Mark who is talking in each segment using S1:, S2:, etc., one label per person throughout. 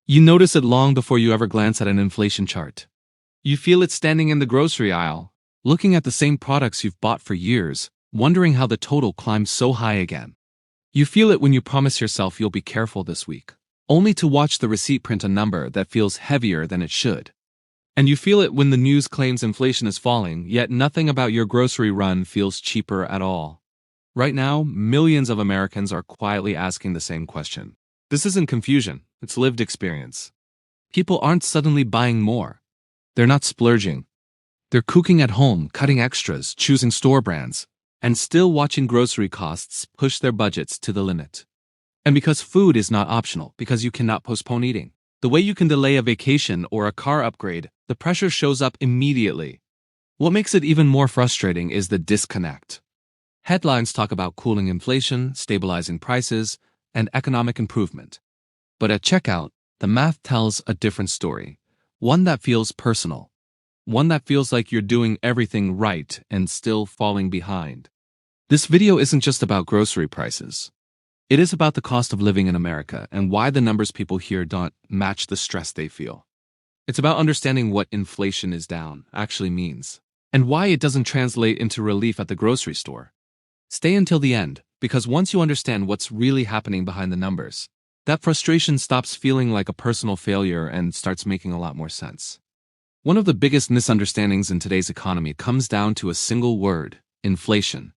S1: You notice it long before you ever glance at an inflation chart. You feel it standing in the grocery aisle, looking at the same products you've bought for years, wondering how the total climbs so high again. You feel it when you promise yourself you'll be careful this week, only to watch the receipt print a number that feels heavier than it should. And you feel it when the news claims inflation is falling, yet nothing about your grocery run feels cheaper at all. Right now, millions of Americans are quietly asking the same question. This isn't confusion, it's lived experience. People aren't suddenly buying more. They're not splurging. They're cooking at home, cutting extras, choosing store brands, and still watching grocery costs push their budgets to the limit. And because food is not optional, because you cannot postpone eating, the way you can delay a vacation or a car upgrade, the pressure shows up immediately. What makes it even more frustrating is the disconnect. Headlines talk about cooling inflation, stabilizing prices, and economic improvement. But at checkout, the math tells a different story, one that feels personal, one that feels like you're doing everything right and still falling behind. This video isn't just about grocery prices. It is about the cost of living in America and why the numbers people hear don't match the stress they feel. It's about understanding what inflation is down actually means, and why it doesn't translate into relief at the grocery store. Stay until the end, because once you understand what's really happening behind the numbers, that frustration stops feeling like a personal failure and starts making a lot more sense. One of the biggest misunderstandings in today's economy comes down to a single word: inflation.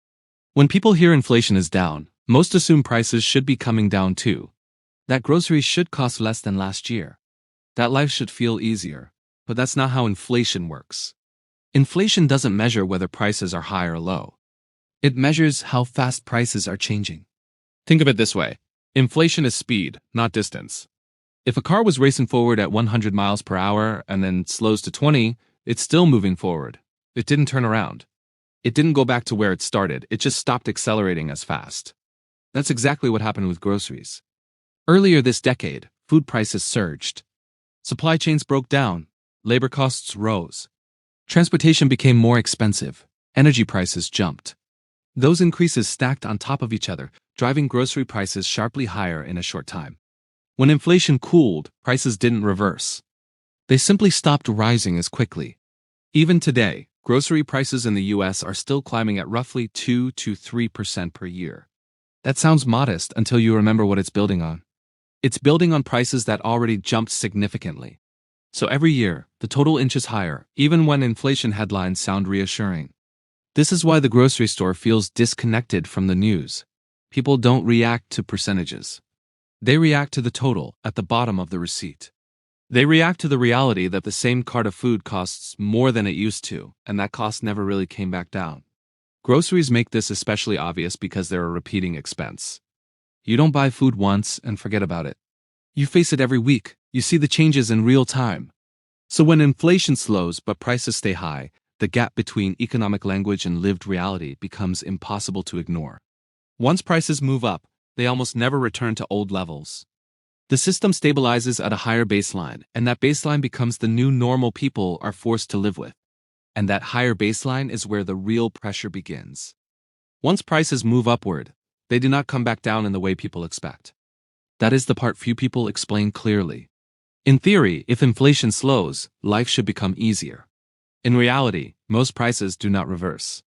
S1: When people hear inflation is down, most assume prices should be coming down too. That groceries should cost less than last year. That life should feel easier. But that's not how inflation works. Inflation doesn't measure whether prices are high or low. It measures how fast prices are changing. Think of it this way. Inflation is speed, not distance. If a car was racing forward at 100 miles per hour and then slows to 20, it's still moving forward. It didn't turn around. It didn't go back to where it started. It just stopped accelerating as fast. That's exactly what happened with groceries. Earlier this decade, food prices surged. Supply chains broke down. Labor costs rose. Transportation became more expensive. Energy prices jumped. Those increases stacked on top of each other, driving grocery prices sharply higher in a short time. When inflation cooled, prices didn't reverse. They simply stopped rising as quickly. Even today, grocery prices in the US are still climbing at roughly 2 to 3% per year. That sounds modest until you remember what it's building on. It's building on prices that already jumped significantly. So every year, the total inches higher, even when inflation headlines sound reassuring. This is why the grocery store feels disconnected from the news. People don't react to percentages. They react to the total at the bottom of the receipt. They react to the reality that the same cart of food costs more than it used to, and that cost never really came back down. Groceries make this especially obvious because they're a repeating expense. You don't buy food once and forget about it. You face it every week. You see the changes in real time. So when inflation slows but prices stay high, the gap between economic language and lived reality becomes impossible to ignore. Once prices move up, they almost never return to old levels. The system stabilizes at a higher baseline, and that baseline becomes the new normal people are forced to live with. And that higher baseline is where the real pressure begins. Once prices move upward, they do not come back down in the way people expect. That is the part few people explain clearly. In theory, if inflation slows, life should become easier. In reality, most prices do not reverse.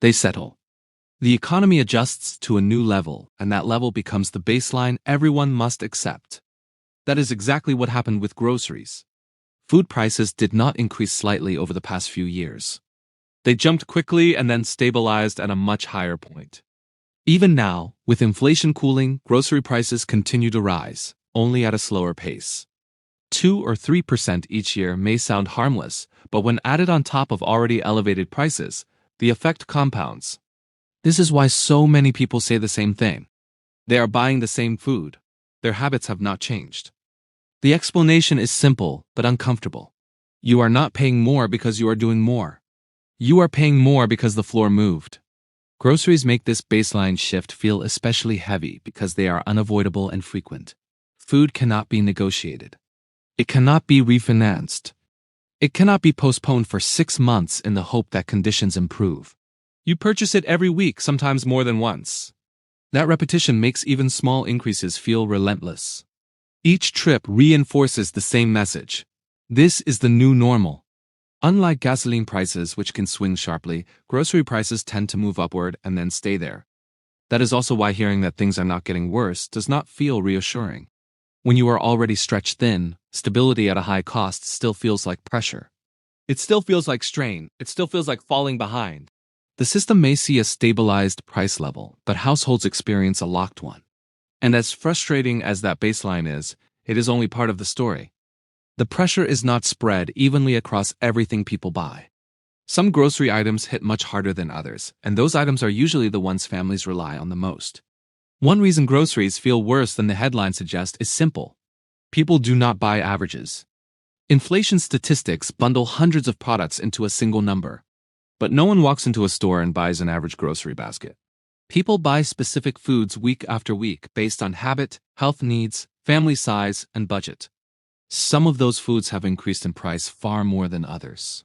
S1: They settle. The economy adjusts to a new level, and that level becomes the baseline everyone must accept. That is exactly what happened with groceries. Food prices did not increase slightly over the past few years. They jumped quickly and then stabilized at a much higher point. Even now, with inflation cooling, grocery prices continue to rise, only at a slower pace. 2 or 3% each year may sound harmless, but when added on top of already elevated prices, the effect compounds. This is why so many people say the same thing. They are buying the same food. Their habits have not changed. The explanation is simple but uncomfortable. You are not paying more because you are doing more. You are paying more because the floor moved. Groceries make this baseline shift feel especially heavy because they are unavoidable and frequent. Food cannot be negotiated. It cannot be refinanced. It cannot be postponed for 6 months in the hope that conditions improve. You purchase it every week, sometimes more than once. That repetition makes even small increases feel relentless. Each trip reinforces the same message. This is the new normal. Unlike gasoline prices, which can swing sharply, grocery prices tend to move upward and then stay there. That is also why hearing that things are not getting worse does not feel reassuring. When you are already stretched thin, stability at a high cost still feels like pressure. It still feels like strain. It still feels like falling behind. The system may see a stabilized price level, but households experience a locked one. And as frustrating as that baseline is, it is only part of the story. The pressure is not spread evenly across everything people buy. Some grocery items hit much harder than others, and those items are usually the ones families rely on the most. One reason groceries feel worse than the headline suggests is simple. People do not buy averages. Inflation statistics bundle hundreds of products into a single number. But no one walks into a store and buys an average grocery basket. People buy specific foods week after week based on habit, health needs, family size, and budget. Some of those foods have increased in price far more than others.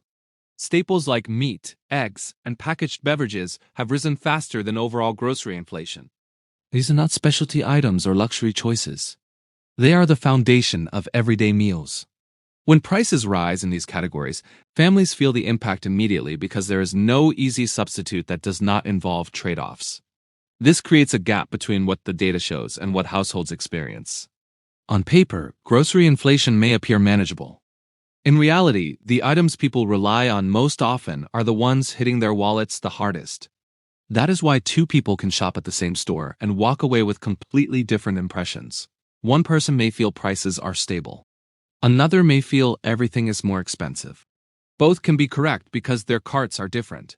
S1: Staples like meat, eggs, and packaged beverages have risen faster than overall grocery inflation. These are not specialty items or luxury choices. They are the foundation of everyday meals. When prices rise in these categories, families feel the impact immediately because there is no easy substitute that does not involve trade-offs. This creates a gap between what the data shows and what households experience. On paper, grocery inflation may appear manageable. In reality, the items people rely on most often are the ones hitting their wallets the hardest. That is why two people can shop at the same store and walk away with completely different impressions. One person may feel prices are stable. Another may feel everything is more expensive. Both can be correct because their carts are different.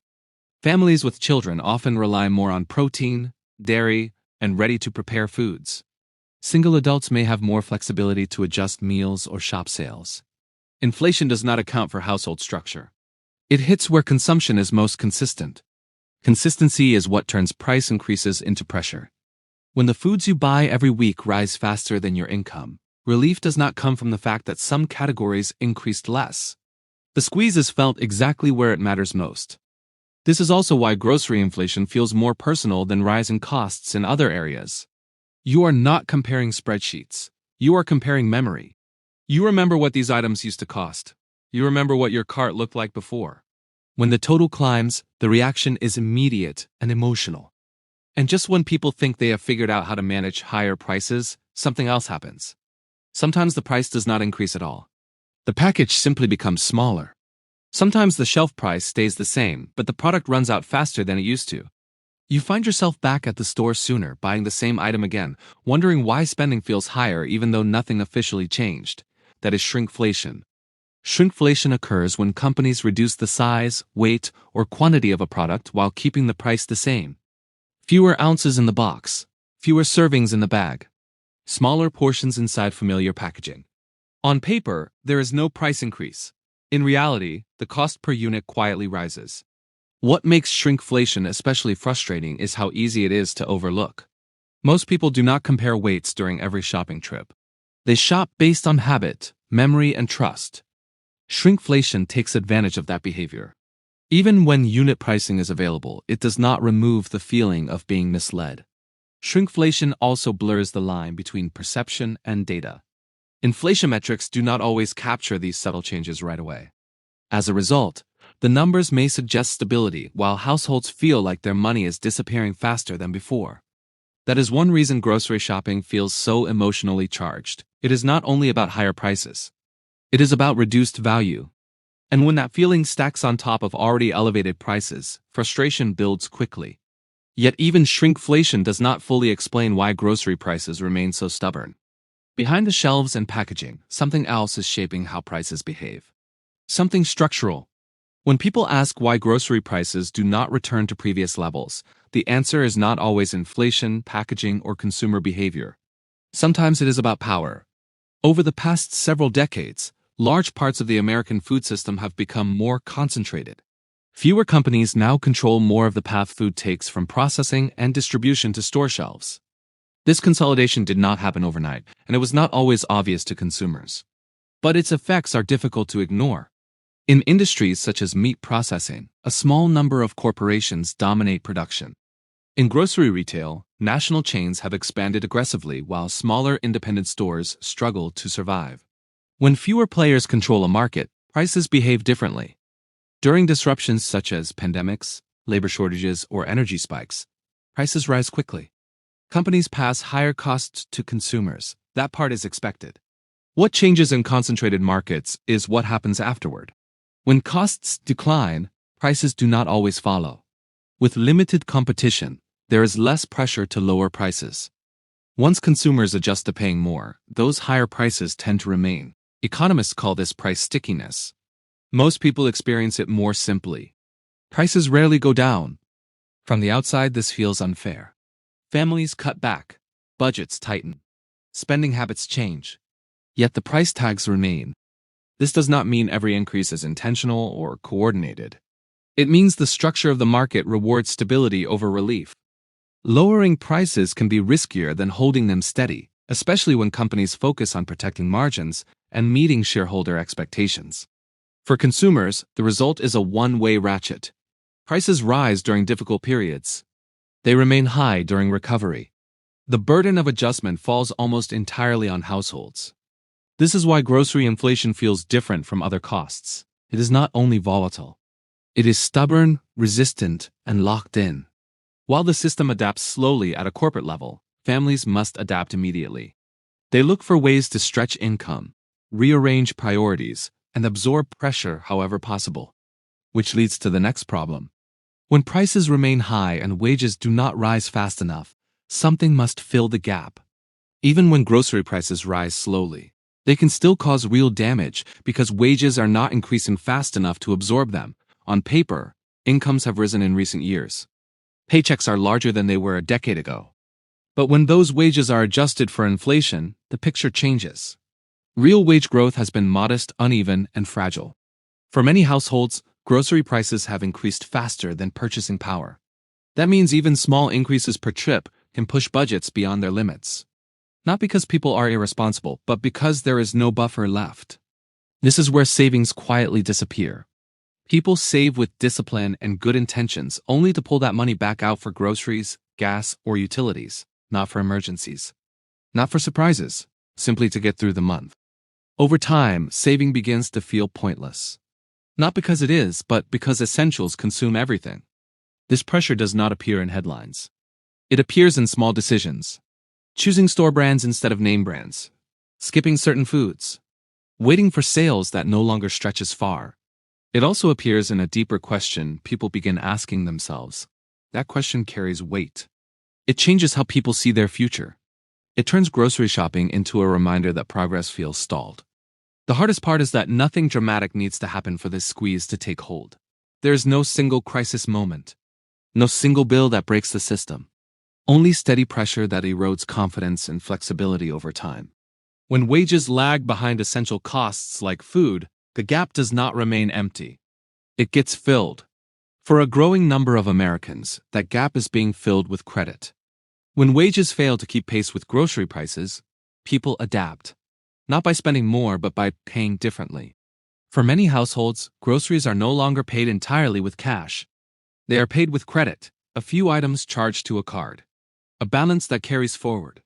S1: Families with children often rely more on protein, dairy, and ready-to-prepare foods. Single adults may have more flexibility to adjust meals or shop sales. Inflation does not account for household structure. It hits where consumption is most consistent. Consistency is what turns price increases into pressure. When the foods you buy every week rise faster than your income, relief does not come from the fact that some categories increased less. The squeeze is felt exactly where it matters most. This is also why grocery inflation feels more personal than rising costs in other areas. You are not comparing spreadsheets. You are comparing memory. You remember what these items used to cost. You remember what your cart looked like before. When the total climbs, the reaction is immediate and emotional. And just when people think they have figured out how to manage higher prices, something else happens. Sometimes the price does not increase at all. The package simply becomes smaller. Sometimes the shelf price stays the same, but the product runs out faster than it used to. You find yourself back at the store sooner, buying the same item again, wondering why spending feels higher even though nothing officially changed. That is shrinkflation. Shrinkflation occurs when companies reduce the size, weight, or quantity of a product while keeping the price the same. Fewer ounces in the box, fewer servings in the bag, smaller portions inside familiar packaging. On paper, there is no price increase. In reality, the cost per unit quietly rises. What makes shrinkflation especially frustrating is how easy it is to overlook. Most people do not compare weights during every shopping trip. They shop based on habit, memory, and trust. Shrinkflation takes advantage of that behavior. Even when unit pricing is available, it does not remove the feeling of being misled. Shrinkflation also blurs the line between perception and data. Inflation metrics do not always capture these subtle changes right away. As a result, the numbers may suggest stability while households feel like their money is disappearing faster than before. That is one reason grocery shopping feels so emotionally charged. It is not only about higher prices. It is about reduced value. And when that feeling stacks on top of already elevated prices, frustration builds quickly. Yet even shrinkflation does not fully explain why grocery prices remain so stubborn. Behind the shelves and packaging, something else is shaping how prices behave. Something structural. When people ask why grocery prices do not return to previous levels, the answer is not always inflation, packaging, or consumer behavior. Sometimes it is about power. Over the past several decades, large parts of the American food system have become more concentrated. Fewer companies now control more of the path food takes from processing and distribution to store shelves. This consolidation did not happen overnight, and it was not always obvious to consumers. But its effects are difficult to ignore. In industries such as meat processing, a small number of corporations dominate production. In grocery retail, national chains have expanded aggressively while smaller independent stores struggle to survive. When fewer players control a market, prices behave differently. During disruptions such as pandemics, labor shortages, or energy spikes, prices rise quickly. Companies pass higher costs to consumers. That part is expected. What changes in concentrated markets is what happens afterward. When costs decline, prices do not always follow. With limited competition, there is less pressure to lower prices. Once consumers adjust to paying more, those higher prices tend to remain. Economists call this price stickiness. Most people experience it more simply. Prices rarely go down. From the outside, this feels unfair. Families cut back, budgets tighten, spending habits change. Yet the price tags remain. This does not mean every increase is intentional or coordinated. It means the structure of the market rewards stability over relief. Lowering prices can be riskier than holding them steady, especially when companies focus on protecting margins and meeting shareholder expectations. For consumers, the result is a one-way ratchet. Prices rise during difficult periods. They remain high during recovery. The burden of adjustment falls almost entirely on households. This is why grocery inflation feels different from other costs. It is not only volatile. It is stubborn, resistant, and locked in. While the system adapts slowly at a corporate level, families must adapt immediately. They look for ways to stretch income, rearrange priorities, and absorb pressure however possible. Which leads to the next problem. When prices remain high and wages do not rise fast enough, something must fill the gap. Even when grocery prices rise slowly, they can still cause real damage because wages are not increasing fast enough to absorb them. On paper, incomes have risen in recent years. Paychecks are larger than they were a decade ago. But when those wages are adjusted for inflation, the picture changes. Real wage growth has been modest, uneven, and fragile. For many households, grocery prices have increased faster than purchasing power. That means even small increases per trip can push budgets beyond their limits. Not because people are irresponsible, but because there is no buffer left. This is where savings quietly disappear. People save with discipline and good intentions only to pull that money back out for groceries, gas, or utilities, not for emergencies. Not for surprises, simply to get through the month. Over time, saving begins to feel pointless. Not because it is, but because essentials consume everything. This pressure does not appear in headlines. It appears in small decisions. Choosing store brands instead of name brands. Skipping certain foods. Waiting for sales that no longer stretch as far. It also appears in a deeper question people begin asking themselves. That question carries weight. It changes how people see their future. It turns grocery shopping into a reminder that progress feels stalled. The hardest part is that nothing dramatic needs to happen for this squeeze to take hold. There is no single crisis moment. No single bill that breaks the system. Only steady pressure that erodes confidence and flexibility over time. When wages lag behind essential costs like food, the gap does not remain empty. It gets filled. For a growing number of Americans, that gap is being filled with credit. When wages fail to keep pace with grocery prices, people adapt. Not by spending more, but by paying differently. For many households, groceries are no longer paid entirely with cash. They are paid with credit, a few items charged to a card. A balance that carries forward.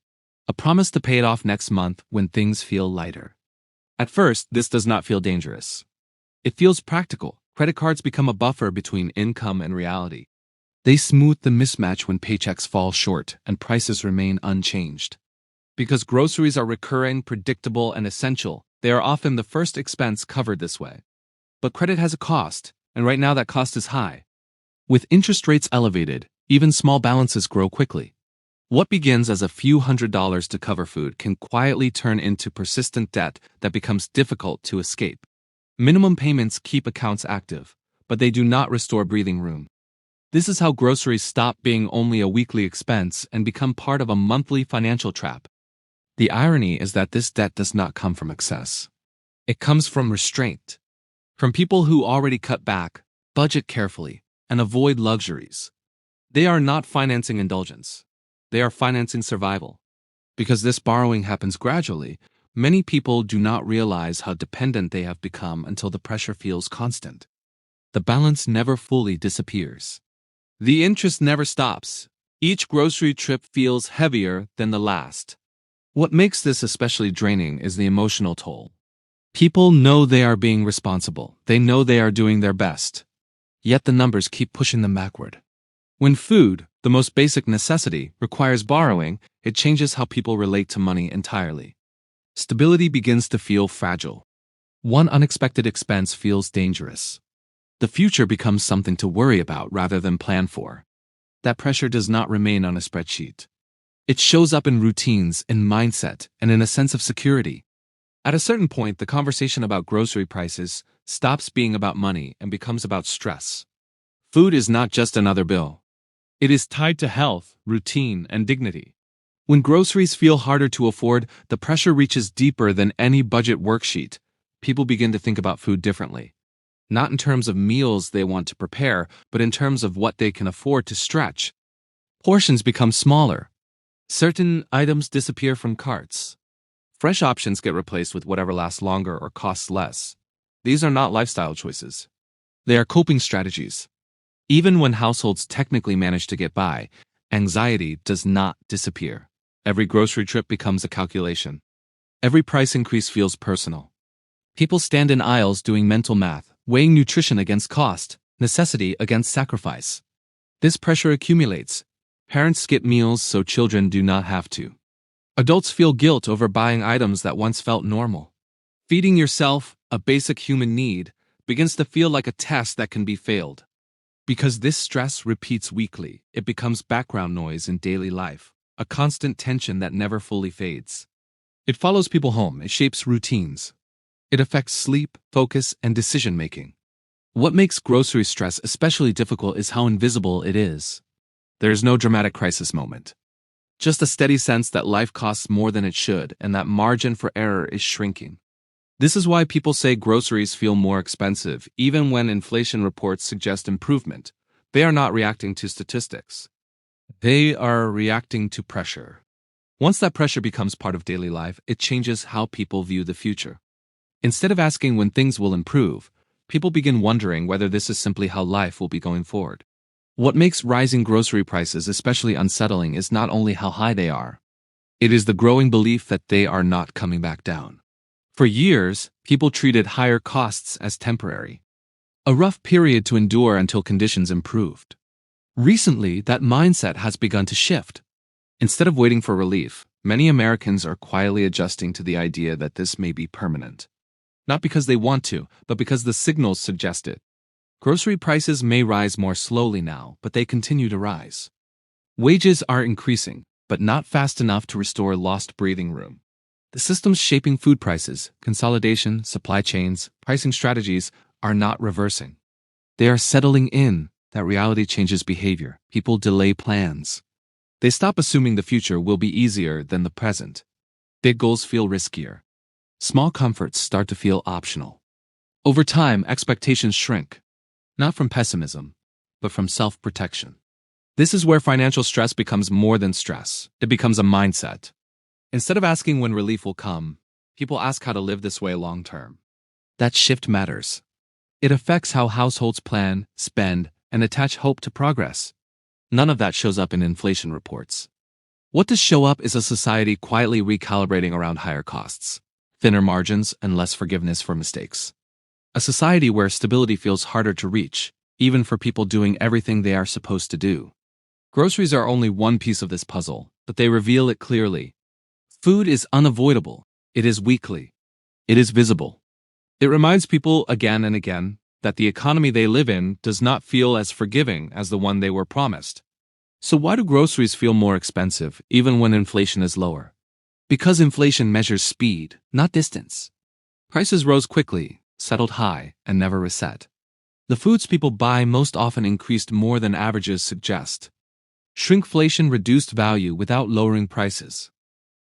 S1: A promise to pay it off next month when things feel lighter. At first, this does not feel dangerous. It feels practical. Credit cards become a buffer between income and reality. They smooth the mismatch when paychecks fall short and prices remain unchanged. Because groceries are recurring, predictable, and essential, they are often the first expense covered this way. But credit has a cost, and right now that cost is high. With interest rates elevated, even small balances grow quickly. What begins as a few $100s to cover food can quietly turn into persistent debt that becomes difficult to escape. Minimum payments keep accounts active, but they do not restore breathing room. This is how groceries stop being only a weekly expense and become part of a monthly financial trap. The irony is that this debt does not come from excess. It comes from restraint. From people who already cut back, budget carefully, and avoid luxuries. They are not financing indulgence. They are financing survival. Because this borrowing happens gradually, many people do not realize how dependent they have become until the pressure feels constant. The balance never fully disappears. The interest never stops. Each grocery trip feels heavier than the last. What makes this especially draining is the emotional toll. People know they are being responsible. They know they are doing their best. Yet the numbers keep pushing them backward. When food, the most basic necessity, requires borrowing, it changes how people relate to money entirely. Stability begins to feel fragile. One unexpected expense feels dangerous. The future becomes something to worry about rather than plan for. That pressure does not remain on a spreadsheet. It shows up in routines, in mindset, and in a sense of security. At a certain point, the conversation about grocery prices stops being about money and becomes about stress. Food is not just another bill. It is tied to health, routine, and dignity. When groceries feel harder to afford, the pressure reaches deeper than any budget worksheet. People begin to think about food differently. Not in terms of meals they want to prepare, but in terms of what they can afford to stretch. Portions become smaller. Certain items disappear from carts. Fresh options get replaced with whatever lasts longer or costs less. These are not lifestyle choices. They are coping strategies. Even when households technically manage to get by, anxiety does not disappear. Every grocery trip becomes a calculation. Every price increase feels personal. People stand in aisles doing mental math, weighing nutrition against cost, necessity against sacrifice. This pressure accumulates. Parents skip meals so children do not have to. Adults feel guilt over buying items that once felt normal. Feeding yourself, a basic human need, begins to feel like a test that can be failed. Because this stress repeats weekly, it becomes background noise in daily life, a constant tension that never fully fades. It follows people home, it shapes routines. It affects sleep, focus, and decision-making. What makes grocery stress especially difficult is how invisible it is. There is no dramatic crisis moment. Just a steady sense that life costs more than it should and that margin for error is shrinking. This is why people say groceries feel more expensive, even when inflation reports suggest improvement. They are not reacting to statistics. They are reacting to pressure. Once that pressure becomes part of daily life, it changes how people view the future. Instead of asking when things will improve, people begin wondering whether this is simply how life will be going forward. What makes rising grocery prices especially unsettling is not only how high they are. It is the growing belief that they are not coming back down. For years, people treated higher costs as temporary, a rough period to endure until conditions improved. Recently, that mindset has begun to shift. Instead of waiting for relief, many Americans are quietly adjusting to the idea that this may be permanent. Not because they want to, but because the signals suggest it. Grocery prices may rise more slowly now, but they continue to rise. Wages are increasing, but not fast enough to restore lost breathing room. The systems shaping food prices, consolidation, supply chains, pricing strategies are not reversing. They are settling in. That reality changes behavior. People delay plans. They stop assuming the future will be easier than the present. Big goals feel riskier. Small comforts start to feel optional. Over time, expectations shrink. Not from pessimism, but from self-protection. This is where financial stress becomes more than stress. It becomes a mindset. Instead of asking when relief will come, people ask how to live this way long-term. That shift matters. It affects how households plan, spend, and attach hope to progress. None of that shows up in inflation reports. What does show up is a society quietly recalibrating around higher costs, thinner margins, and less forgiveness for mistakes. A society where stability feels harder to reach, even for people doing everything they are supposed to do. Groceries are only one piece of this puzzle, but they reveal it clearly. Food is unavoidable. It is weekly. It is visible. It reminds people again and again that the economy they live in does not feel as forgiving as the one they were promised. So why do groceries feel more expensive, even when inflation is lower? Because inflation measures speed, not distance. Prices rose quickly, settled high, and never reset. The foods people buy most often increased more than averages suggest. Shrinkflation reduced value without lowering prices.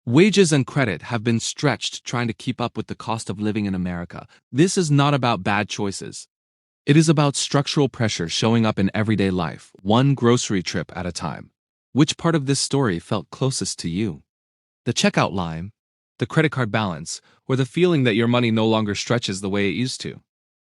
S1: Wages and credit have been stretched trying to keep up with the cost of living in America. This is not about bad choices. It is about structural pressure showing up in everyday life, one grocery trip at a time. Which part of this story felt closest to you? The checkout line, the credit card balance, or the feeling that your money no longer stretches the way it used to?